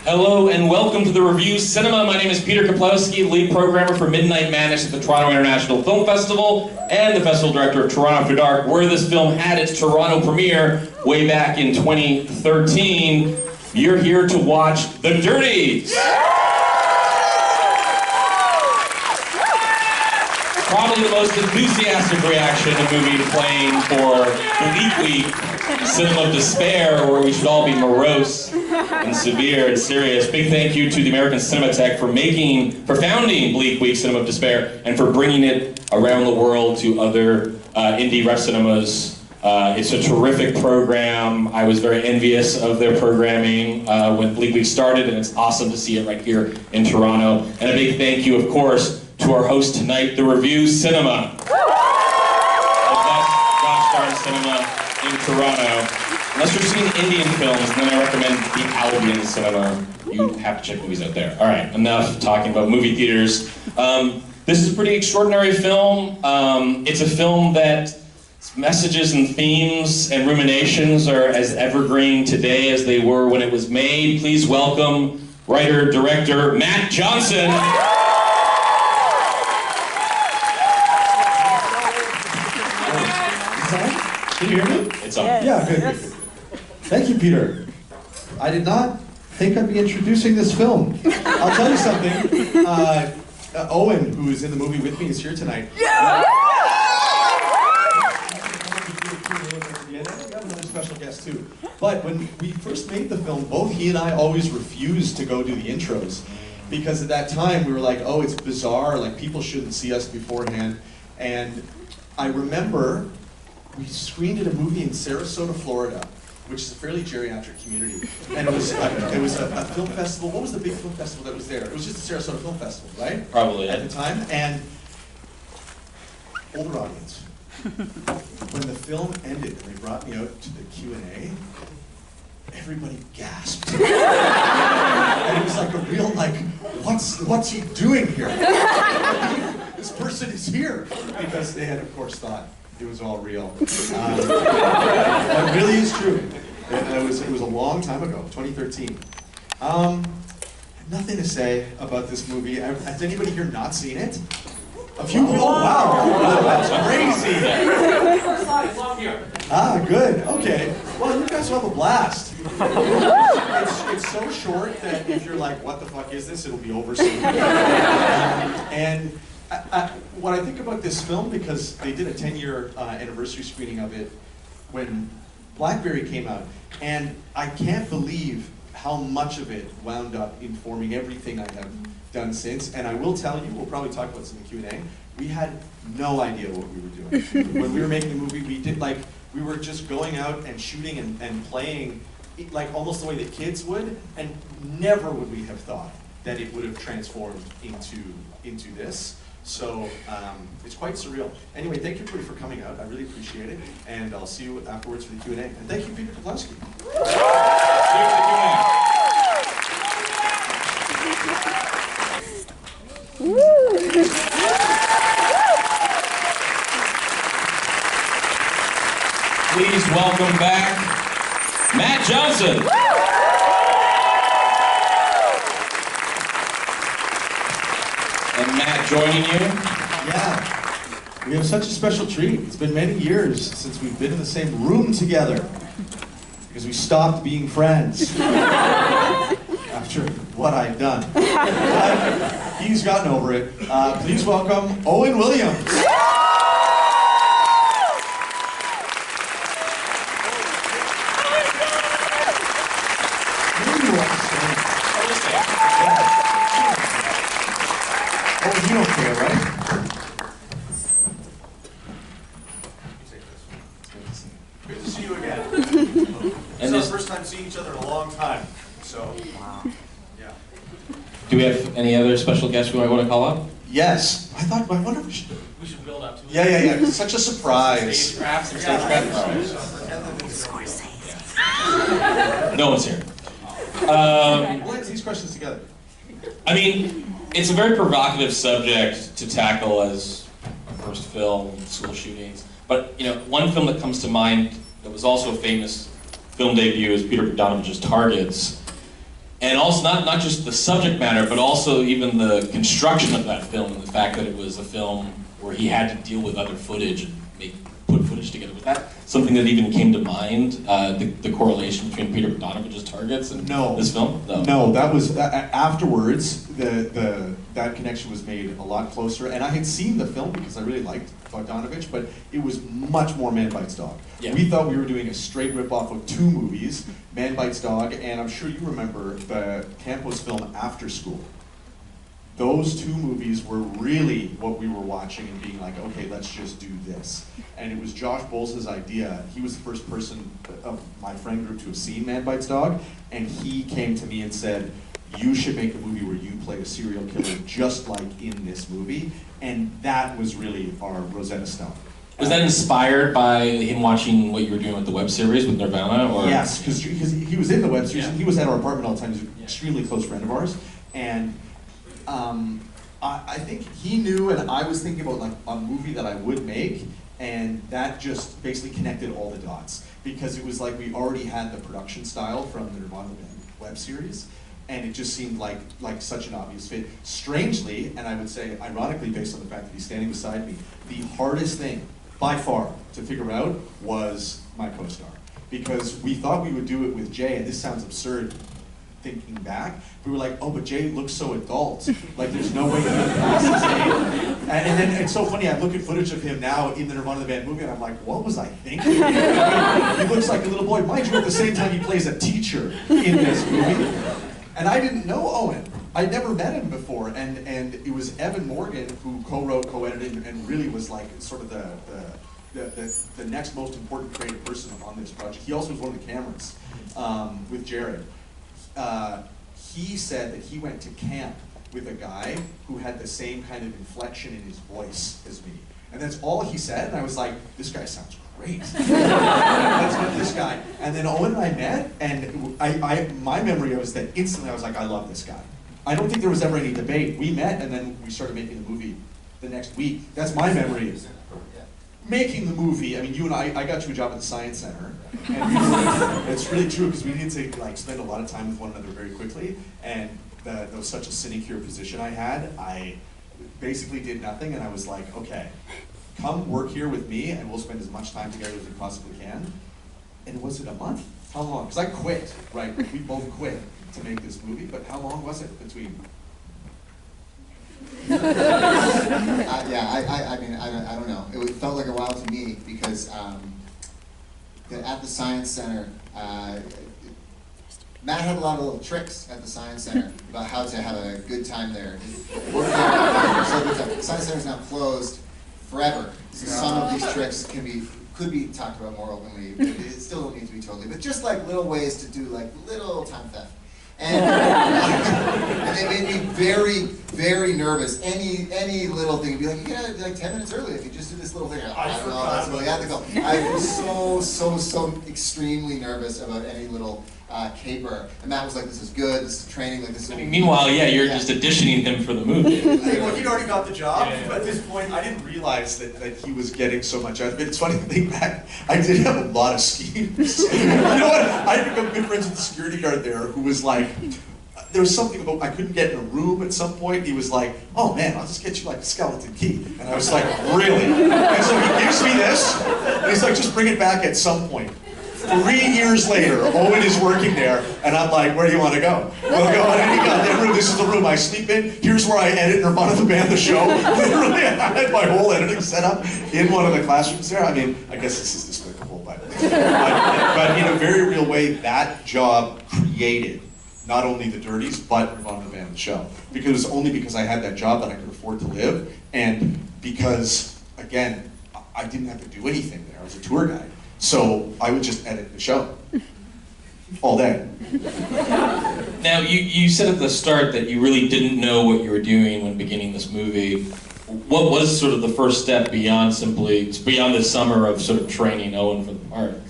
Hello and welcome to the Revue Cinema. My name is Peter Kaplowski, lead programmer for Midnight Madness at the Toronto International Film Festival and the festival director of Toronto After Dark, where this film had its Toronto premiere way back in 2013. You're here to watch The Dirties. Probably the most enthusiastic reaction a movie playing for Bleak Week, Cinema of Despair, where we should all be morose and severe and serious. Big thank you to the American Cinematheque for founding Bleak Week, Cinema of Despair, and for bringing it around the world to other indie rec cinemas. It's a terrific program. I was very envious of their programming when Bleak Week started, and it's awesome to see it right here in Toronto. And a big thank you, of course, to our host tonight, the Revue Cinema. The best gosh darn cinema in Toronto. Unless you're seeing Indian films, then I recommend the Albion Cinema. You have to check movies out there. All right, enough talking about movie theaters. This is a pretty extraordinary film. It's a film that messages and themes and ruminations are as evergreen today as they were when it was made. Please welcome writer, director, Matt Johnson. Can you hear me? It's on. Yeah, good, good. Thank you, Peter. I did not think I'd be introducing this film. I'll tell you something. Owen, who is in the movie with me, is here tonight. Yeah! We have another special guest too. But when we first made the film, both he and I always refused to go do the intros. Because at that time we were like, oh, it's bizarre, like people shouldn't see us beforehand. And I remember we screened at a movie in Sarasota, Florida, which is a fairly geriatric community. And it was a film festival. What was the big film festival that was there? It was just the Sarasota Film Festival, right? Probably, at the time. And older audience. When the film ended and they brought me out to the Q&A, everybody gasped. And it was like a real, like, what's he doing here? This person is here. Because they had, of course, thought it was all real. That really is true. It was a long time ago, 2013. Nothing to say about this movie. Has anybody here not seen it? A few people? Oh, wow. That's crazy. Ah, good. Okay. Well, you guys will have a blast. It's so short that if you're like, what the fuck is this? It'll be over soon. And what I think about this film, because they did a 10-year anniversary screening of it when Blackberry came out, and I can't believe how much of it wound up informing everything I have done since. And I will tell you, we'll probably talk about this in the Q&A, we had no idea what we were doing. When we were making the movie, we were just going out and shooting and playing like almost the way that kids would, and never would we have thought that it would have transformed into this. So it's quite surreal. Anyway, thank you for coming out. I really appreciate it. And I'll see you afterwards for the Q&A. And thank you, Peter Kaplowski. See you for the Q&A. Please welcome back Matt Johnson. And Matt joining you. Yeah, we have such a special treat. It's been many years since we've been in the same room together because we stopped being friends after what I've done. But he's gotten over it. Please welcome Owen Williams. Oh, you don't care, right? Good to see you again. It's our first time seeing each other in a long time. So, yeah. Do we have any other special guests we might want to call up? Yes. I wonder if we should build up to it. Yeah. It's such a surprise. Stage craft. No one's here. We'll answer these questions together. I mean, it's a very provocative subject to tackle as first film, school shootings. But one film that comes to mind that was also a famous film debut is Peter Bogdanovich's Targets. And also not just the subject matter, but also even the construction of that film and the fact that it was a film where he had to deal with other footage and put footage together. Was that something that even came to mind, the correlation between Peter Bogdanovich's Targets and this film? No, that was, afterwards, that connection was made a lot closer. And I had seen the film because I really liked Bogdanovich, but it was much more Man Bites Dog. Yeah. We thought we were doing a straight rip-off of two movies, Man Bites Dog, and I'm sure you remember the Campos film After School. Those two movies were really what we were watching and being like, okay, let's just do this. And it was Josh Bolz's idea. He was the first person of my friend group to have seen Man Bites Dog, and he came to me and said, you should make a movie where you play a serial killer just like in this movie. And that was really our Rosetta Stone. Was that inspired by him watching what you were doing with the web series with Nirvana? Or? Yes, because he was in the web series, and he was at our apartment all the time. He's an extremely close friend of ours. And I think he knew, and I was thinking about like a movie that I would make, and that just basically connected all the dots. Because it was like we already had the production style from the Nirvana web series, and it just seemed like such an obvious fit. Strangely, and I would say ironically based on the fact that he's standing beside me, the hardest thing, by far, to figure out was my co-star. Because we thought we would do it with Jay, and this sounds absurd thinking back, we were like, oh, but Jay looks so adult. Like, there's no way he could pass his age. And then it's so funny, I look at footage of him now in the Nirvana the Band movie, and I'm like, what was I thinking? He looks like a little boy. Mind you, at the same time, he plays a teacher in this movie. And I didn't know Owen. I'd never met him before, and it was Evan Morgan who co-wrote, co-edited, and really was like sort of the next most important creative person on this project. He also was one of the cameras with Jared. He said that he went to camp with a guy who had the same kind of inflection in his voice as me. And that's all he said, and I was like, this guy sounds great. Let's get this guy. And then Owen and I met, and my memory was that instantly I was like, I love this guy. I don't think there was ever any debate. We met, and then we started making the movie the next week. That's my memory. Making the movie, I mean, you and I got you a job at the Science Center, and it's really true because we needed to like spend a lot of time with one another very quickly, and that was such a sinecure position I had. I basically did nothing, and I was like, okay, come work here with me, and we'll spend as much time together as we possibly can. And was it a month? How long? Because I quit, right? We both quit to make this movie, but how long was it between? I mean, I don't know. It felt like a while to me because at the Science Center, Matt had a lot of little tricks at the Science Center about how to have a good time there. The Science Center is now closed forever. So some of these tricks could be talked about more openly, but it still don't need to be totally. But just like little ways to do like little time theft. And they made me very, very nervous. Any little thing, be like, you get out like 10 minutes early if you just do this little thing. I don't know, that's really ethical. I was so extremely nervous about any little caper. And Matt was like, this is good, this is training, like this is... Meanwhile, you're just auditioning him for the movie. Well, he'd already got the job. But at this point, I didn't realize that he was getting so much out of it. It's funny to think back, I did have a lot of schemes. You know what? I had become good friends with the security guard there who was like, there was something about, I couldn't get in a room at some point. He was like, oh man, I'll just get you like a skeleton key. And I was like, really? And so he gives me this, and he's like, just bring it back at some point. 3 years later, Owen is working there, and I'm like, where do you want to go? We'll go in any goddamn room. This is the room I sleep in. Here's where I edit Nirvana the Band, the show. Literally, I had my whole editing set up in one of the classrooms there. I mean, I guess this is despicable, but in a very real way, that job created not only the Dirties, but Nirvana the Band, the show. Because it was only because I had that job that I could afford to live, and because, again, I didn't have to do anything there. I was a tour guide. So I would just edit the show all day. Now, you said at the start that you really didn't know what you were doing when beginning this movie. What was sort of the first step beyond this summer of sort of training Owen for the part?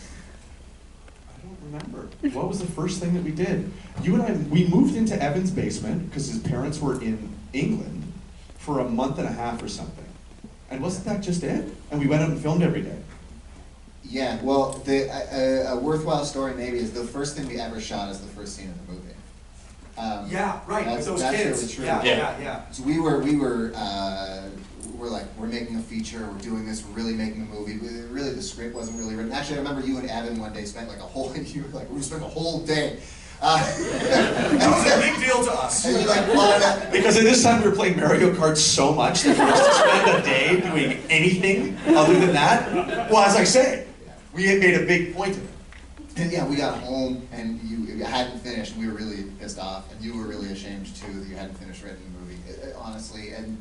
I don't remember. What was the first thing that we did? You and I, we moved into Evan's basement because his parents were in England for a month and a half or something. And wasn't that just it? And we went out and filmed every day. Yeah, well, a worthwhile story maybe is the first thing we ever shot is the first scene of the movie. Yeah, right, with those kids. Really true. Yeah. So we're like, we're making a feature, we're doing this, we're really making a movie. Really, the script wasn't really written. Actually, I remember you and Evan one day spent like you were like, we spent a whole day. That was a big deal to us. And you're like, well, because at this time we were playing Mario Kart so much that for us to spend a day doing anything other than that, well, as I say, we had made a big point of it. and yeah, we got home and you hadn't finished, and we were really pissed off, and you were really ashamed too that you hadn't finished writing the movie, honestly. And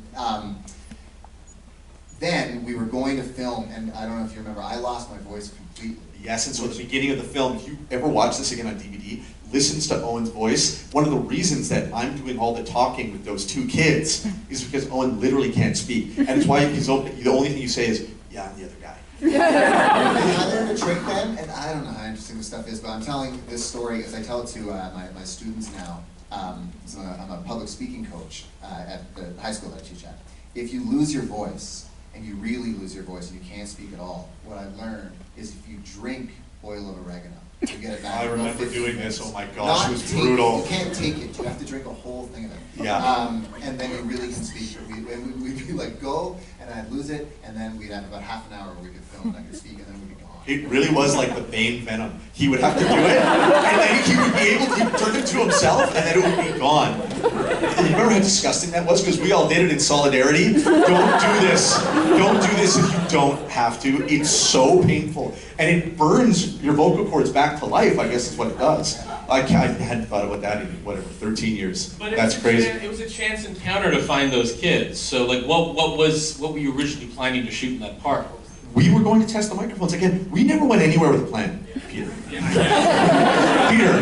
then we were going to film, and I don't know if you remember, I lost my voice completely. Yes, and so at the beginning of the film, if you ever watch this again on DVD, listens to Owen's voice. One of the reasons that I'm doing all the talking with those two kids is because Owen literally can't speak. And it's why the only thing you say is, yeah, I'm the other guy. I learned to trick them, and I don't know how interesting this stuff is, but I'm telling this story as I tell it to my students now. So I'm a public speaking coach at the high school that I teach at. If you lose your voice, and you really lose your voice and you can't speak at all, what I've learned is if you drink oil of oregano, you get it back. I in about remember 15 doing minutes. this, oh my gosh, it was brutal. You can't take it, you have to drink a whole thing of it. Yeah. And then you really can speak. We'd be like, go, and I'd lose it, and then we'd have about half an hour where we could film and I could speak, and then we'd be gone. It really was like the Bane venom. He would have to do it, and then he would be able to turn it to himself, and then it would be gone. You remember how disgusting that was? Because we all did it in solidarity. Don't do this. Don't do this if you don't have to. It's so painful. And it burns your vocal cords back to life, I guess is what it does. I hadn't thought about that in, whatever, 13 years. But that's crazy. It was a chance encounter to find those kids. So like, what were you originally planning to shoot in that park? We were going to test the microphones again. We never went anywhere with a plan, Peter. Peter,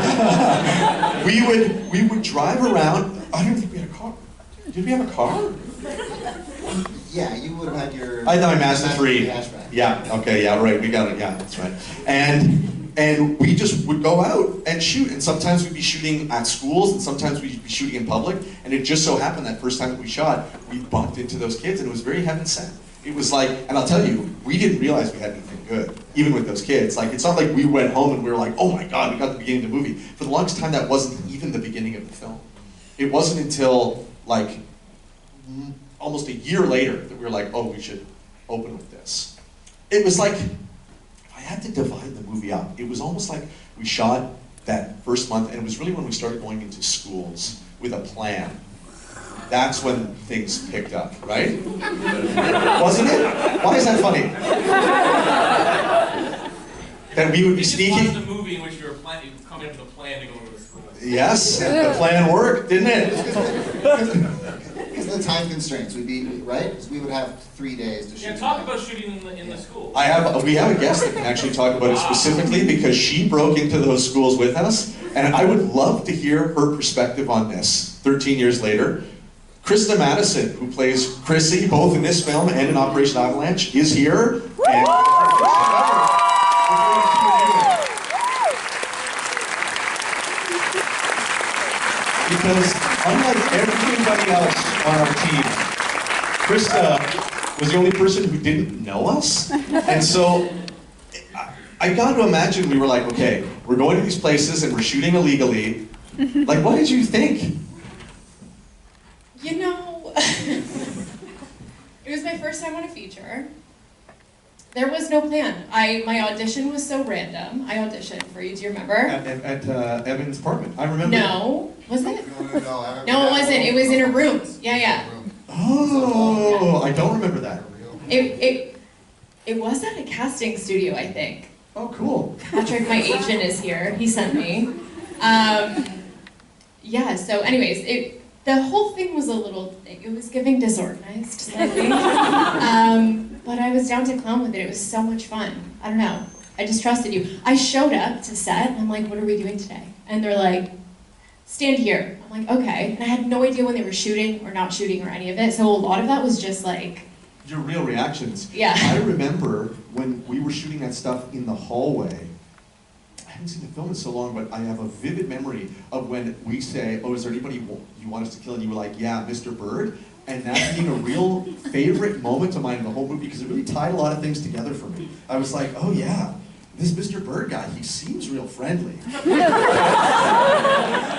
we would drive around. I don't think we had a car. Did we have a car? Yeah, you would have had your. I thought my Mazda 3. Hatchback. Yeah. Okay. Yeah. Right. We got it. Yeah. That's right. And we just would go out and shoot. And sometimes we'd be shooting at schools, and sometimes we'd be shooting in public. And it just so happened that first time that we shot, we bumped into those kids, and it was very heaven sent. It was like, and I'll tell you, we didn't realize we had anything good, even with those kids. Like, it's not like we went home and we were like, oh my God, we got the beginning of the movie. For the longest time, that wasn't even the beginning of the film. It wasn't until, like, almost a year later that we were like, oh, we should open with this. It was like, if I had to divide the movie up, it was almost like we shot that first month, and it was really when we started going into schools with a plan. That's when things picked up, right? Wasn't it? Why is that funny? That we would be sneaking. You just watched a movie in which you were coming up with a plan to go to a school. Yes, and the plan worked, didn't it? Because of the time constraints, we'd be, right? Because we would have 3 days to shoot. Yeah, talk about shooting in the school. We have a guest that can actually talk about it specifically because she broke into those schools with us, and I would love to hear her perspective on this 13 years later. Krista Madison, who plays Chrissy both in this film and in Operation Avalanche, is here. And because unlike everybody else on our team, Krista was the only person who didn't know us. And so I got to imagine we were like, okay, we're going to these places and we're shooting illegally. Like, what did you think? You know, it was my first time on a feature. There was no plan. My audition was so random. I auditioned for you. Do you remember? At Evan's apartment. I remember. No. Was it? No, No, it wasn't. It was in a room. Yeah. Oh, I don't remember that. It was at a casting studio, I think. Oh, cool. Patrick, my agent, is here. He sent me. Yeah, so anyways, the whole thing was it was giving disorganized slightly. But I was down to clown with it. It was so much fun. I don't know. I just trusted you. I showed up to set, and I'm like, what are we doing today? And they're like, stand here. I'm like, okay. And I had no idea when they were shooting or not shooting or any of it. So a lot of that was just like... Your real reactions. Yeah. I remember when we were shooting that stuff in the hallway. I haven't seen the film in so long, but I have a vivid memory of when we say, oh, is there anybody you want us to kill? And you were like, yeah, Mr. Bird. and that being a real favorite moment of mine in the whole movie, because it really tied a lot of things together for me. I was like, oh yeah, this Mr. Bird guy, he seems real friendly.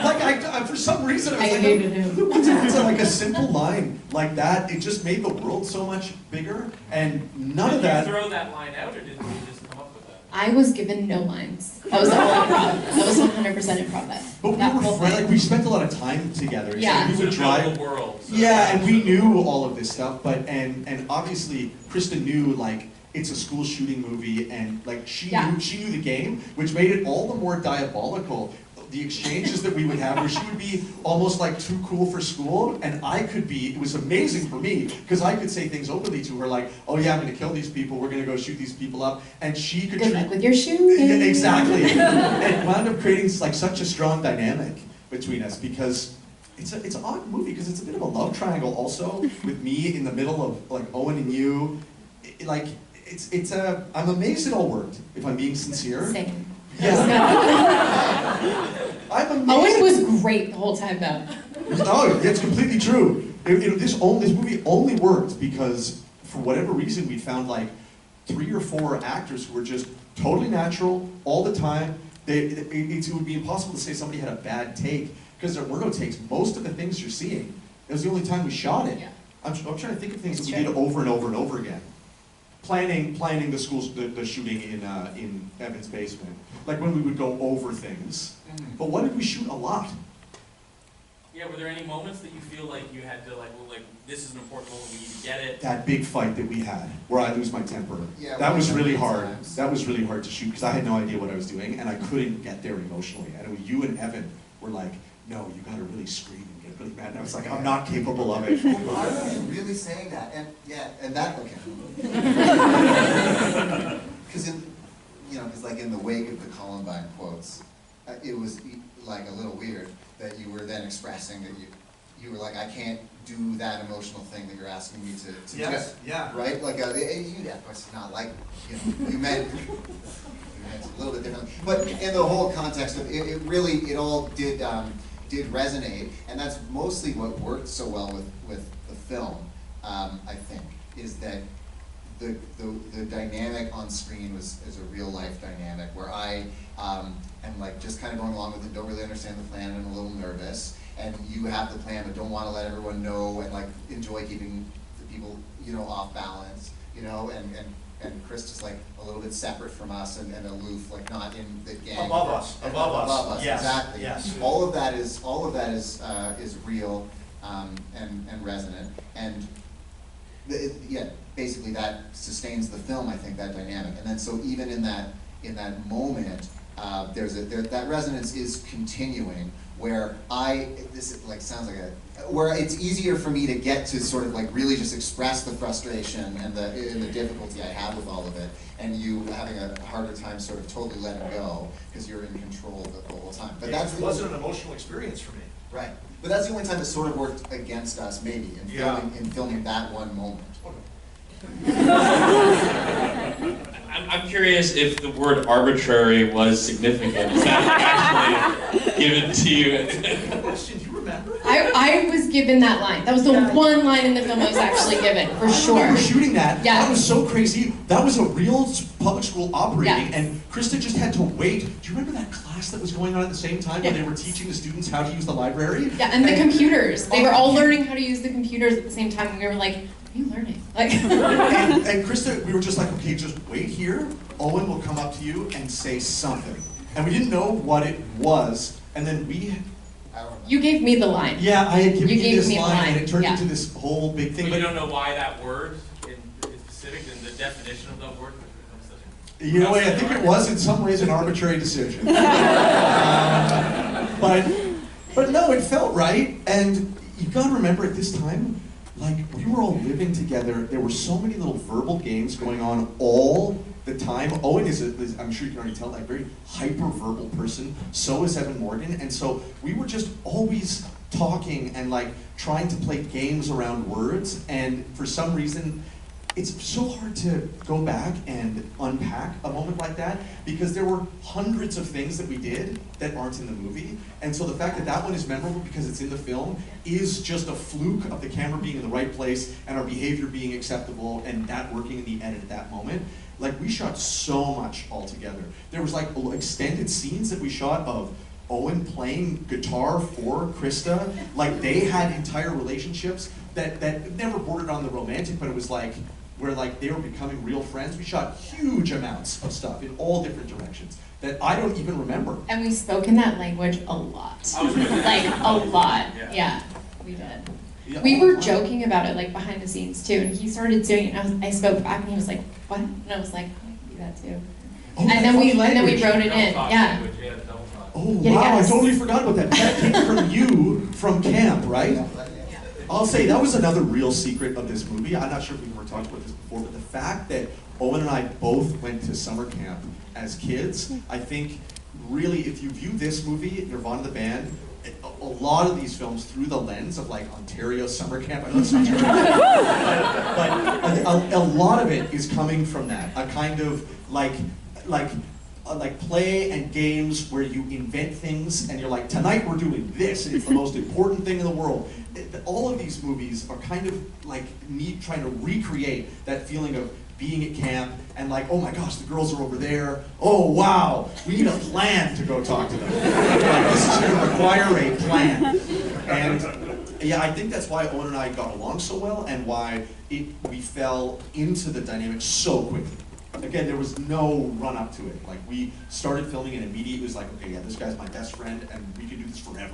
Like, I for some reason, I was I like, hated him. it's like a simple line like that, it just made the world so much bigger, and none of that. Did you throw that line out, or did you just come up with that? I was given no lines. That was all improv. That was 100% improv. But That we were whole friends, thing. like we spent a lot of time together. Yeah. So we would drive. The world. So Yeah, and we knew all of this stuff, but and obviously Krista knew like it's a school shooting movie, and like she knew the game, which made it all the more diabolical. The exchanges that we would have, where she would be almost like too cool for school, and I could be. It was amazing for me because I could say things openly to her, like, "Oh yeah, I'm going to kill these people. We're going to go shoot these people up," and she could. Good luck with your shooting. Yeah, exactly. It wound up creating like such a strong dynamic between us because it's an odd movie because it's a bit of a love triangle also with me in the middle of like Owen and you. I'm amazed it all worked, if I'm being sincere. Same. Yeah. I'm amazed. Owen was great the whole time though. Oh, it's completely true. This movie only worked because, for whatever reason, we found like 3 or 4 actors who were just totally natural all the time. It would be impossible to say somebody had a bad take because there were no takes. Most of the things you're seeing, it was the only time we shot it. Yeah. I'm trying to think of things It's that we true. did over and over and over again. Planning the shooting in Evan's basement, like when we would go over things. But what did we shoot a lot? Yeah, were there any moments that you feel like you had to this is an important moment, we need to get it? That big fight that we had, where I lose my temper. Yeah, that was really many hard. times. That was really hard to shoot because I had no idea what I was doing, and I couldn't get there emotionally. And it was you and Evan were like, "No, you got to really scream and get really mad." And I was like, "I'm not capable of it." Why are you really saying that? And that, okay. Because because in the wake of the Columbine quotes, it was like a little weird that you were then expressing that you were like, I can't do that emotional thing that you're asking me to do. yeah. Right? Like, it's not like, you meant a little bit differently. But in the whole context of it really, it all did resonate, and that's mostly what worked so well with the film, I think, is that the dynamic on screen is a real life dynamic where I am like just kind of going along with it, don't really understand the plan, and I'm a little nervous, and you have the plan but don't want to let everyone know, and like enjoy keeping the people off balance, and Chris is like a little bit separate from us and aloof, like not in the gang. Above us. Yes. Exactly. Yes. All of that is real and resonant, and basically that sustains the film. I think that dynamic, and then so even in that moment, that resonance is continuing. Where where it's easier for me to get to sort of like really just express the frustration and the difficulty I have with all of it, and you having a harder time sort of totally letting go because you're in control the whole time. But It wasn't an emotional experience for me. right. But that's the only time it sort of worked against us, maybe, in filming that one moment. I'm curious if the word arbitrary was significant. Is that actually given to you? Question, do you remember? I was given that line. That was the one line in the film I was actually given, for sure. We were shooting that. Yeah. That was so crazy. That was a real public school operating, Yeah. and Krista just had to wait. Do you remember that class that was going on at the same time where Yeah. they were teaching the students how to use the library? Yeah, and the computers. They were all learning how to use the computers at the same time, and we were like, what are you learning? Like, and Krista, we were just like, okay, just wait here. Owen will come up to you and say something. And we didn't know what it was, and then I don't know. you gave me the line. yeah, I had given You you gave this me the line, and line, it turned yeah. into this whole big thing. But you don't know why that word in specific, and the definition of that word becomes such a... You know what, I think it was in some ways an arbitrary decision. But no, it felt right, and you gotta remember at this time, like, we were all living together, there were so many little verbal games going on all the time. Owen is, I'm sure you can already tell, like, very hyper-verbal person, so is Evan Morgan, and so we were just always talking and like trying to play games around words, and for some reason, it's so hard to go back and unpack a moment like that because there were hundreds of things that we did that aren't in the movie. And so the fact that that one is memorable because it's in the film is just a fluke of the camera being in the right place and our behavior being acceptable and that working in the edit at that moment. Like, we shot so much all together. There was like extended scenes that we shot of Owen playing guitar for Krista. Like, they had entire relationships that never bordered on the romantic, but it was like, where like they were becoming real friends. We shot huge amounts of stuff in all different directions that I don't even remember. And we spoke in that language a lot. Like, a lot. Yeah, we did. Yeah, We were joking about it, like, behind the scenes, too, and he started doing it, and I spoke back, and he was like, what? And I was like, I can do that, too. Oh, And then we wrote it in, Double talk yeah. language, yeah, double talk. Oh Yeah, wow, I guys. totally forgot about that. That came from you from camp, right? I'll say that was another real secret of this movie. I'm not sure if we've ever talked about this before, but the fact that Owen and I both went to summer camp as kids, I think really, if you view this movie, Nirvana the band, a lot of these films through the lens of like Ontario summer camp, I know it's not true, but a lot of it is coming from that, a kind of like play and games where you invent things and you're like, tonight we're doing this, and it's the most important thing in the world. All of these movies are kind of like me trying to recreate that feeling of being at camp and like, oh my gosh, the girls are over there. Oh wow, we need a plan to go talk to them. Like, this is going to require a plan. And yeah, I think that's why Owen and I got along so well and why we fell into the dynamic so quickly. Again, there was no run up to it. Like, we started filming and immediately it was like, okay, yeah, this guy's my best friend and we can do this forever.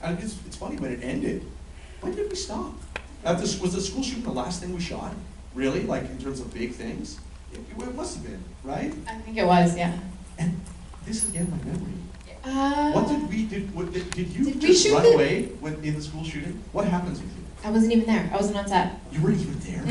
And it's funny, when it ended, when did we stop? Was the school shooting the last thing we shot? Really? Like, in terms of big things? It must have been, right? I think it was, yeah. And this is again my memory. What did you Did we just shoot run it? away in the school shooting? What happens with you? I wasn't even there. I wasn't on set. You weren't even there?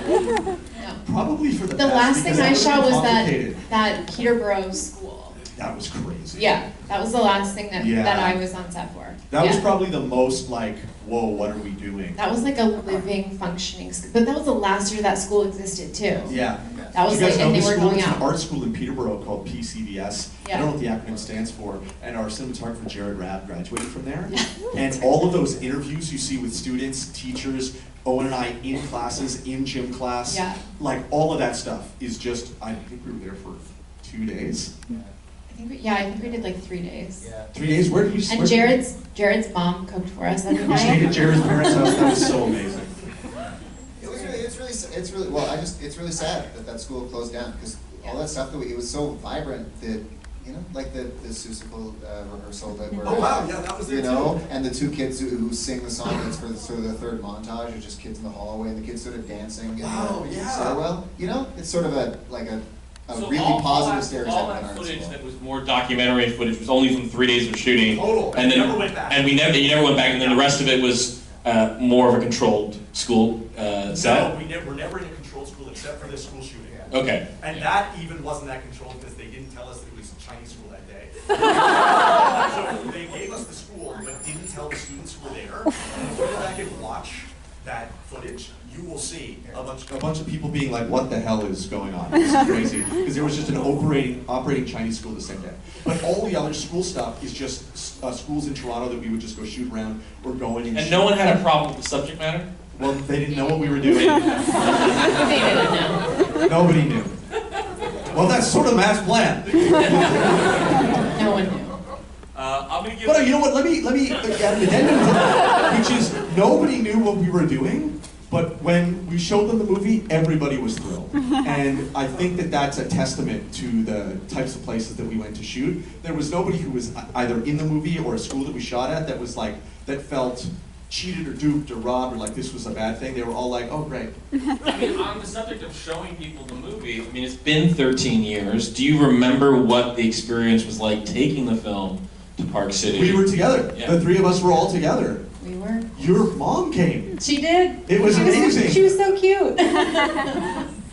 No. Probably for the The best, last thing because I that shot would've was been complicated. that Peterborough school. That was crazy. Yeah, that was the last thing that Yeah. I was on set for. That was Yeah. probably the most like, whoa, what are we doing? That was like a living, functioning school. But that was the last year that school existed too. Yeah. That was you guys like, know and they this were school? going It's an out. art school in Peterborough called PCBS. I Yeah. don't know what the acronym stands for. And our cinematographer Jared Rabb graduated from there. And all of those interviews you see with students, teachers, Owen and I in classes, in gym class, Yeah. like all of that stuff is just, I think we were there for 2 days. I think we did like 3 days. Yeah. 3 days? Where did you And Jared's mom cooked for us every We stayed night. at Jared's parents' house. That was so amazing. It's really well. It's really sad that school closed down because all that stuff it was so vibrant that like the Seussical rehearsal that were that was and the two kids who sing the song that's for sort of the third montage are just kids in the hallway and the kids sort of dancing in the stairwell. It's sort of a So really all positive that stereotype All in that art footage school. that was More documentary footage was only from 3 days of shooting. Total. And then Never went back. And you never went back, and then the rest of it was more of a controlled school set. No, we're never in a controlled school except for this school shooting. Okay. And that even wasn't that controlled because they didn't tell us that it was Chinese school that day. So they gave us the school, but didn't tell the students who were there. And if you go back and watch that footage, you will see a bunch of people being like, what the hell is going on? This is crazy. Because there was just an operating Chinese school the same day. But all the other school stuff is just schools in Toronto that we would just go shoot around or go in and And shoot. no one had a problem with the subject matter? Well, they didn't know what we were doing. They didn't know. Nobody knew. Well, that's sort of Matt's plan. No one knew. I'm gonna give. But you know what? Let me add an addendum to that, which is nobody knew what we were doing, but when we showed them the movie, everybody was thrilled. And I think that that's a testament to the types of places that we went to shoot. There was nobody who was either in the movie or a school that we shot at that was like that felt cheated or duped or robbed or like this was a bad thing. They were all like, oh great. I mean, on the subject of showing people the movie, I mean, it's been 13 years. Do you remember what the experience was like taking the film to Park City? We were together. Yeah. The three of us were all together. We were. Your mom came. She did. It was amazing. She was so cute.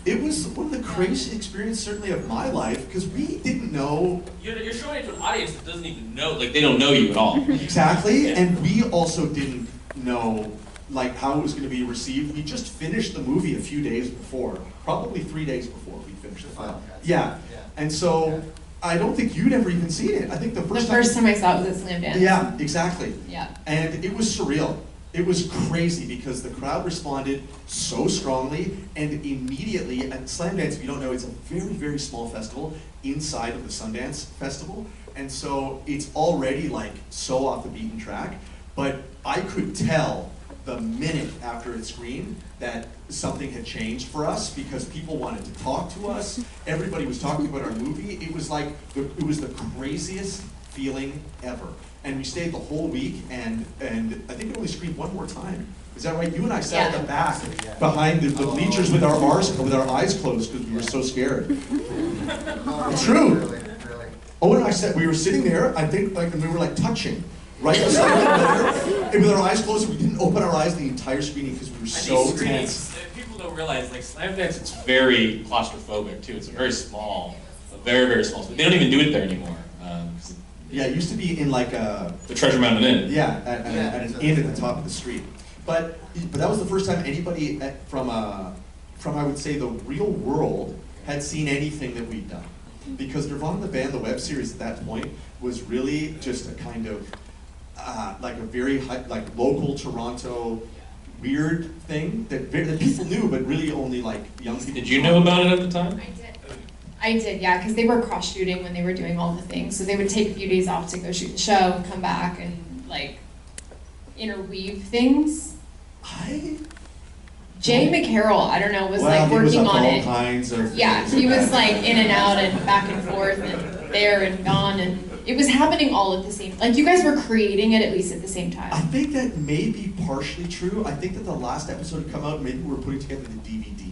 It was one of the craziest experiences, certainly, of my life, because we didn't know you're showing it to an audience that doesn't even know. Like, they don't know you at all. exactly, Yeah. and we also didn't know, like how it was going to be received. We just finished the movie a few days before, probably 3 days before we finished the film. Yeah, and so I don't think you'd ever even seen it. I think the first time I saw it was at Slam Dance. Yeah, exactly. Yeah. And it was surreal. It was crazy because the crowd responded so strongly, and immediately at Slam Dance, if you don't know, it's a very, very small festival inside of the Sundance Festival, and so it's already like so off the beaten track, but I could tell the minute after it screened that something had changed for us because people wanted to talk to us, everybody was talking about our movie. It was like, it was the craziest feeling ever. And we stayed the whole week, and I think it only screened one more time. Is that right? You and I sat at the back behind the bleachers with our eyes closed because we were so scared. It's true. Really. Owen and I said, we were sitting there, I think, like, and we were like touching, right beside one another, and with our eyes closed, we didn't open our eyes the entire screening because we were so tense. People don't realize, like, Slam Dance, it's very claustrophobic too. It's a very small, very, very small space. They don't even do it there anymore. Yeah, it used to be in like a... The Treasure Mountain Inn. Yeah, at an inn at the top of the street. But that was the first time anybody from I would say the real world had seen anything that we'd done. Because Nirvana the Band, the web series at that point, was really just a kind of like a very like local Toronto weird thing that people knew, but really only like young people. Did you know about it at the time? I did, yeah, because they were cross-shooting when they were doing all the things. So they would take a few days off to go shoot the show and come back and, like, interweave things. Jay McCarroll, I don't know, was, like, working on it. Kinds of yeah, he was, like, in and out and back and forth and there and gone. And it was happening all at the same time. Like, you guys were creating it at least at the same time. I think that may be partially true. I think that the last episode had come out, maybe we were putting together the DVDs.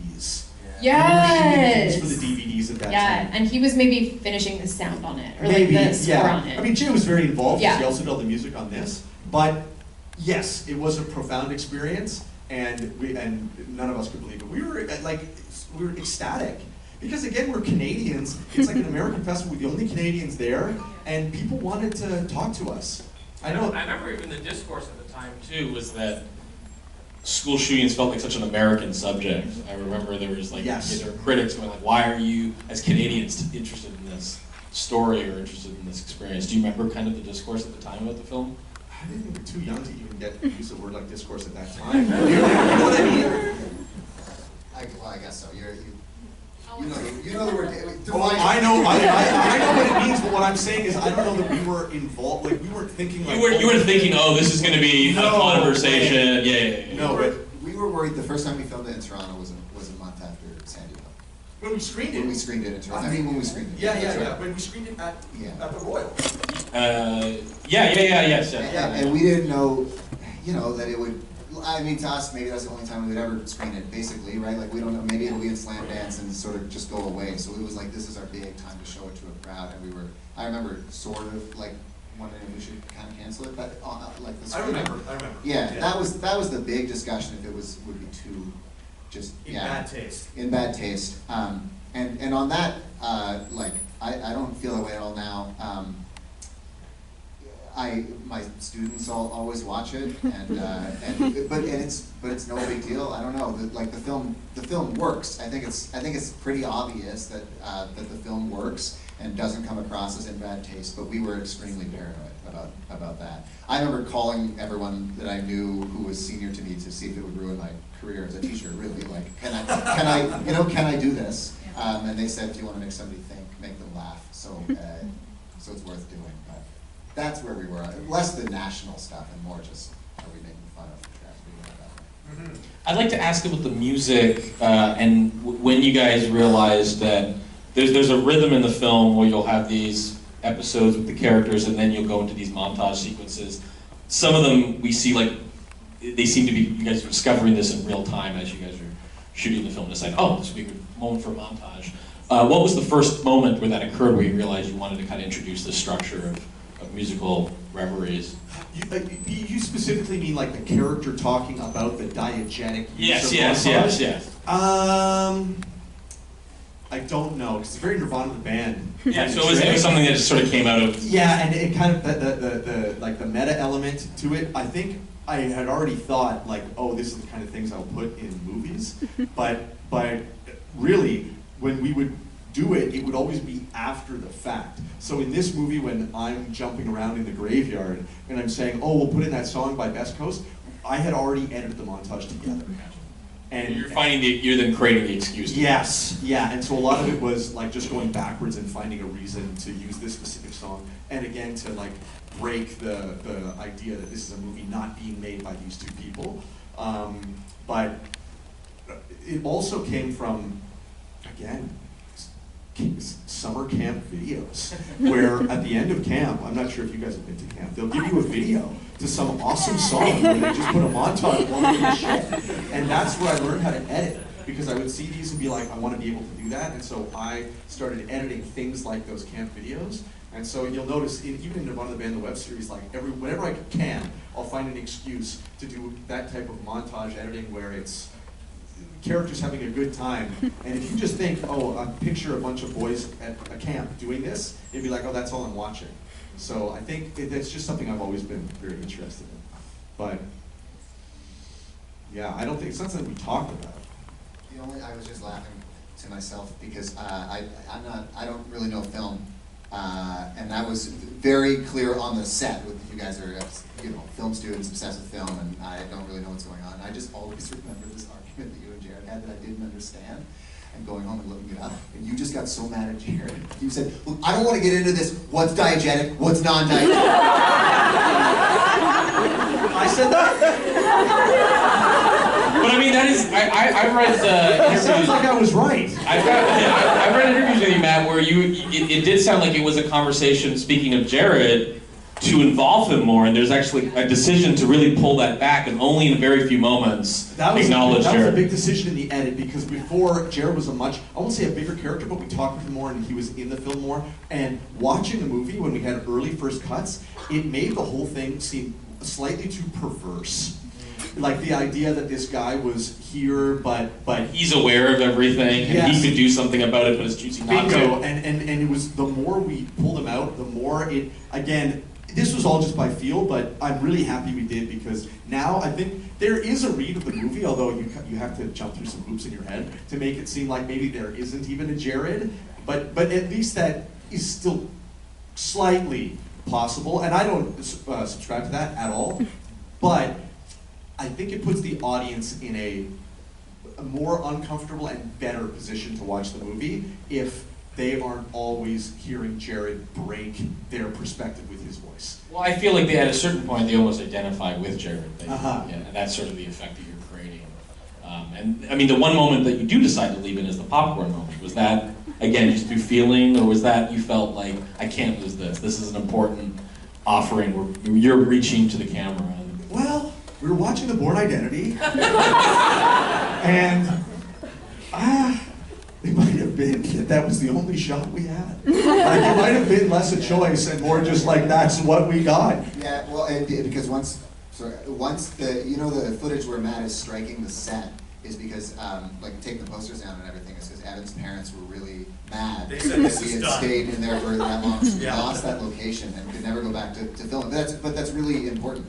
Yes. For the DVDs at that time. Yeah, and he was maybe finishing the sound on it, or maybe, like the score on it. I mean, Jay was very involved because Yeah. he also did all the music on this. But yes, it was a profound experience, and none of us could believe it. We were ecstatic because again, we're Canadians. It's like an American festival. We're the only Canadians there, and people wanted to talk to us. I remember even the discourse at the time too was that school shootings felt like such an American subject. I remember there was like there were critics going like, "Why are you as Canadians interested in this story or interested in this experience?" Do you remember kind of the discourse at the time about the film? I think we were too young to even get use a word like discourse at that time. You know what I mean? I guess so. You know the word. Well, I know what it means, but what I'm saying is I don't know that we were involved. Like we weren't thinking. Like, you weren't thinking, oh, this is going to be a conversation. Yeah. No, but we were worried. The first time we filmed it in Toronto was a month after Sandy Hook. when we screened it. When we screened it in Toronto. I mean, when we screened it. Yeah. When we screened it at the Royal. Yes. And we didn't know, that it would. I mean, to us, maybe that's the only time we would ever screen it, basically, right? Like, we don't know, maybe it'll be in Slam Dance and sort of just go away. So it was like, this is our big time to show it to a crowd. And I remember sort of like wondering if we should kind of cancel it, but like the screening. I remember. Yeah, that was the big discussion, if it would be too, just, in bad taste. In bad taste. And on that, I don't feel that way at all now. My students always watch it, but it's no big deal. I don't know. The film works. I think it's pretty obvious that the film works and doesn't come across as in bad taste. But we were extremely paranoid about that. I remember calling everyone that I knew who was senior to me to see if it would ruin my career as a teacher. Really, like, can I do this? And they said, do you want to make somebody think, make them laugh? So it's worth doing. That's where we were. Less the national stuff and more just are we making fun of the tragedy. I'd like to ask about the music and when you guys realized that there's a rhythm in the film where you'll have these episodes with the characters and then you'll go into these montage sequences. Some of them we see like, they seem to be, you guys are discovering this in real time as you guys are shooting the film and decide, oh, this would be a good moment for a montage. What was the first moment where that occurred where you realized you wanted to kind of introduce the structure of musical reveries? You specifically mean like the character talking about the diegetic use of montage? Yes. I don't know, because it's very Nirvana the Band. Yeah, so it was something that just sort of came out of... Yeah, and it kind of, the meta element to it, I think I had already thought like, oh, this is the kind of things I'll put in movies, but really, when we would do it, it would always be after the fact. So in this movie, when I'm jumping around in the graveyard and I'm saying, oh, we'll put in that song by Best Coast, I had already edited the montage together. And you're you're then creating the excuse. Yes, yeah, and so a lot of it was like just going backwards and finding a reason to use this specific song, and again to like break the idea that this is a movie not being made by these two people. But it also came from, again, summer camp videos, where at the end of camp, I'm not sure if you guys have been to camp, they'll give you a video to some awesome song where they just put a montage of all of this shit. And that's where I learned how to edit, because I would see these and be like, I want to be able to do that, and so I started editing things like those camp videos. And so you'll notice, even in Nirvana the Band, the web series, like whenever I can, I'll find an excuse to do that type of montage editing where it's characters having a good time. And if you just think, oh, picture a bunch of boys at a camp doing this, you'd be like, oh, that's all I'm watching. So I think that's just something I've always been very interested in. But yeah, I don't think it's not something we talked about. I was just laughing to myself because I don't really know film, and that was very clear on the set. With you guys are film students obsessed with film, and I don't really know what's going on. I just always remember this argument that you and Jared had that I didn't understand. And going home and looking it up, and you just got so mad at Jared. You said, look, I don't want to get into this, what's diegetic, what's non-diegetic. I said that? But I mean, that is, I've read interviews. It sounds like I was right. I've read interviews with you, Matt, where it did sound like it was a conversation, speaking of Jared, to involve him more, and there's actually a decision to really pull that back, and only in very few moments acknowledge Jared. That was a big decision in the edit, because before, Jared was I won't say a bigger character, but we talked with him more, and he was in the film more, and watching the movie, when we had early first cuts, it made the whole thing seem slightly too perverse. Like the idea that this guy was here, but he's aware of everything, and yes, he could do something about it, but it's choosing not to. Bingo, and it was, the more we pulled him out, the more it, again, this was all just by feel, but I'm really happy we did, because now I think there is a read of the movie, although you have to jump through some hoops in your head to make it seem like maybe there isn't even a Jared, but at least that is still slightly possible, and I don't subscribe to that at all, but I think it puts the audience in a more uncomfortable and better position to watch the movie if they aren't always hearing Jared break their perspective with his voice. Well, I feel like at a certain point they almost identify with Jared. Uh-huh. Yeah, and that's sort of the effect that you're creating. And I mean, the one moment that you do decide to leave in is the popcorn moment. Was that, again, just through feeling, or was that you felt like, I can't lose this. This is an important offering where you're reaching to the camera. Well, we were watching The Bourne Identity, and it might have been that was the only shot we had. Like, it might have been less a choice and more just like, that's what we got. Yeah, well, because once the the footage where Matt is striking the set is because like taking the posters down and everything is because Evan's parents were really mad. They said this he is had done. stayed in there for that long, so we Yeah. lost that location and could never go back to film it. But that's really important,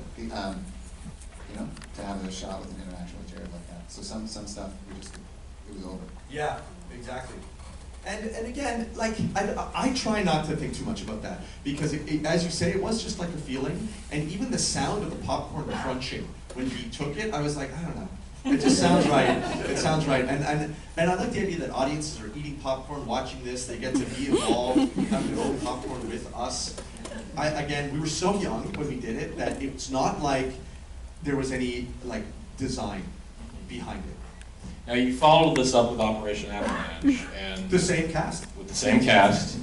to have a shot with an interaction with Jared like that. So some stuff it was over. Yeah, exactly. And again, like, I try not to think too much about that, because as you say, it was just like a feeling, and even the sound of the popcorn crunching when he took it, I was like, I don't know. It just sounds right. It sounds right. And I like the idea that audiences are eating popcorn, watching this, they get to be involved, have to eat popcorn with us. Again, we were so young when we did it that it's not like there was any like design behind it. Now you followed this up with Operation Avalanche, and The same cast. with the same cast,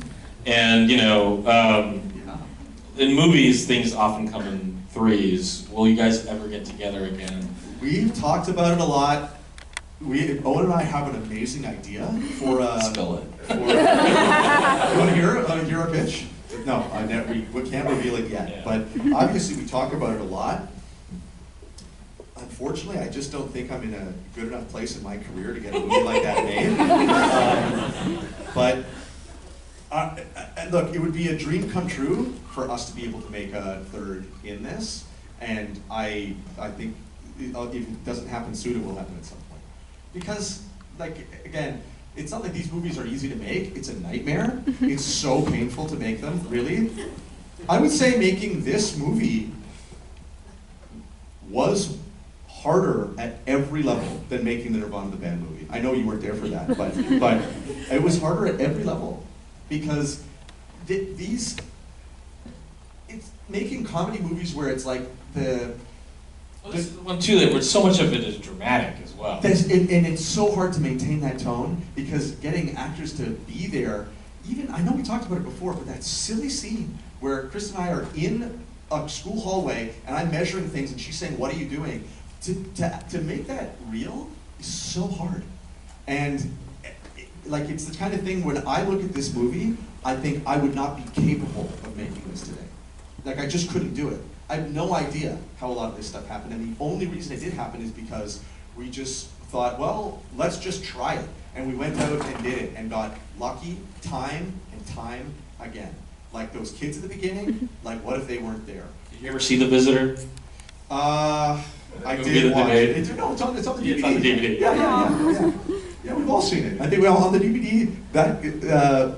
and Yeah. in movies things often come in threes. Will you guys ever get together again? We've talked about it a lot. Owen and I have an amazing idea for Spill it. you want to hear our pitch? No, we can't reveal it yet. Yeah. But obviously we talk about it a lot. Unfortunately, I just don't think I'm in a good enough place in my career to get a movie like that made. Look, it would be a dream come true for us to be able to make a third in this. And I think if it doesn't happen soon, it will happen at some point. Because, like, again, it's not like these movies are easy to make. It's a nightmare. It's so painful to make them, really. I would say making this movie was harder at every level than making the Nirvana the Band movie. I know you weren't there for that, but it was harder at every level because it's making comedy movies where it's like Well, this is the one too that where so much of it is dramatic as well. and it's so hard to maintain that tone because getting actors to be there, even, I know we talked about it before, but that silly scene where Krista and I are in a school hallway and I'm measuring things and she's saying, "What are you doing?" To make that real is so hard. And like, it's the kind of thing when I look at this movie, I think I would not be capable of making this today. Like, I just couldn't do it. I have no idea how a lot of this stuff happened, and the only reason it did happen is because we just thought, well, let's just try it. And we went out and did it, and got lucky time and time again. Like those kids at the beginning, like what if they weren't there? Did you ever see The Visitor? I did watch it. No, it's on the DVD. It's on the DVD. Yeah, we've all seen it. I think we all on the DVD. That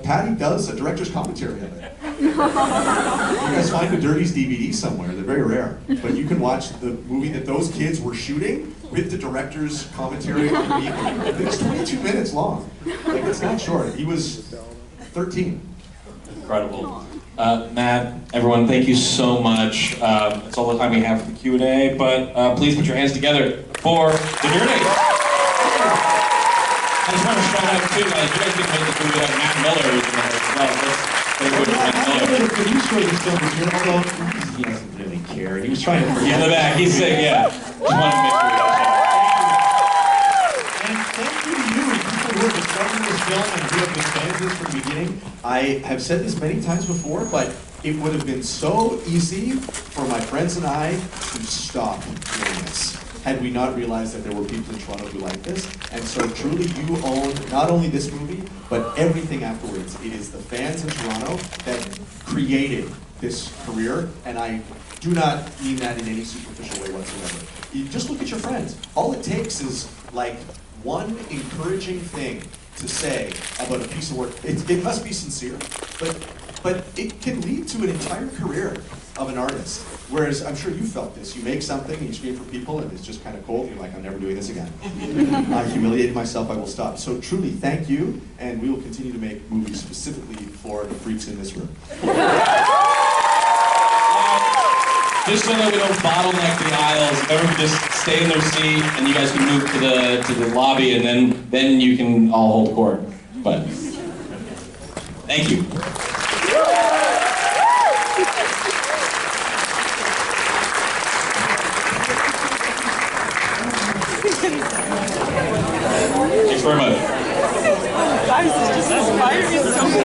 Patty does a director's commentary of it. You guys find the Dirties DVD somewhere. They're very rare, but you can watch the movie that those kids were shooting with the director's commentary underneath. I think it's 22 minutes long. Like, it's not short. He was 13. Incredible. Matt, everyone, thank you so much. That's all the time we have for the Q&A, but please put your hands together for the Dirties. I just want to shout out too, you guys can make this movie like Matt Miller is in there as well. The news story this film is here, although he doesn't really care. He was trying to forget. In the back, he's saying, yeah. Just wanted to make sure you guys And thank you to you, people who have discovered this film and who have been fans of this from the beginning. I have said this many times before, but it would have been so easy for my friends and I to stop doing this had we not realized that there were people in Toronto who like this. And so truly you own not only this movie, but everything afterwards. It is the fans in Toronto that created this career, and I do not mean that in any superficial way whatsoever. You just look at your friends. All it takes is like one encouraging thing to say about a piece of work. It must be sincere, but it can lead to an entire career of an artist. Whereas I'm sure you felt this. You make something and you scream for people and it's just kind of cold. You're like, I'm never doing this again. I humiliated myself, I will stop. So truly, thank you, and we will continue to make movies specifically for the freaks in this room. Just so that we don't bottleneck the aisles, everyone just stay in their seat and you guys can move to the lobby and then you can all hold court. But thank you. Thanks very much. Guys, it's just inspired me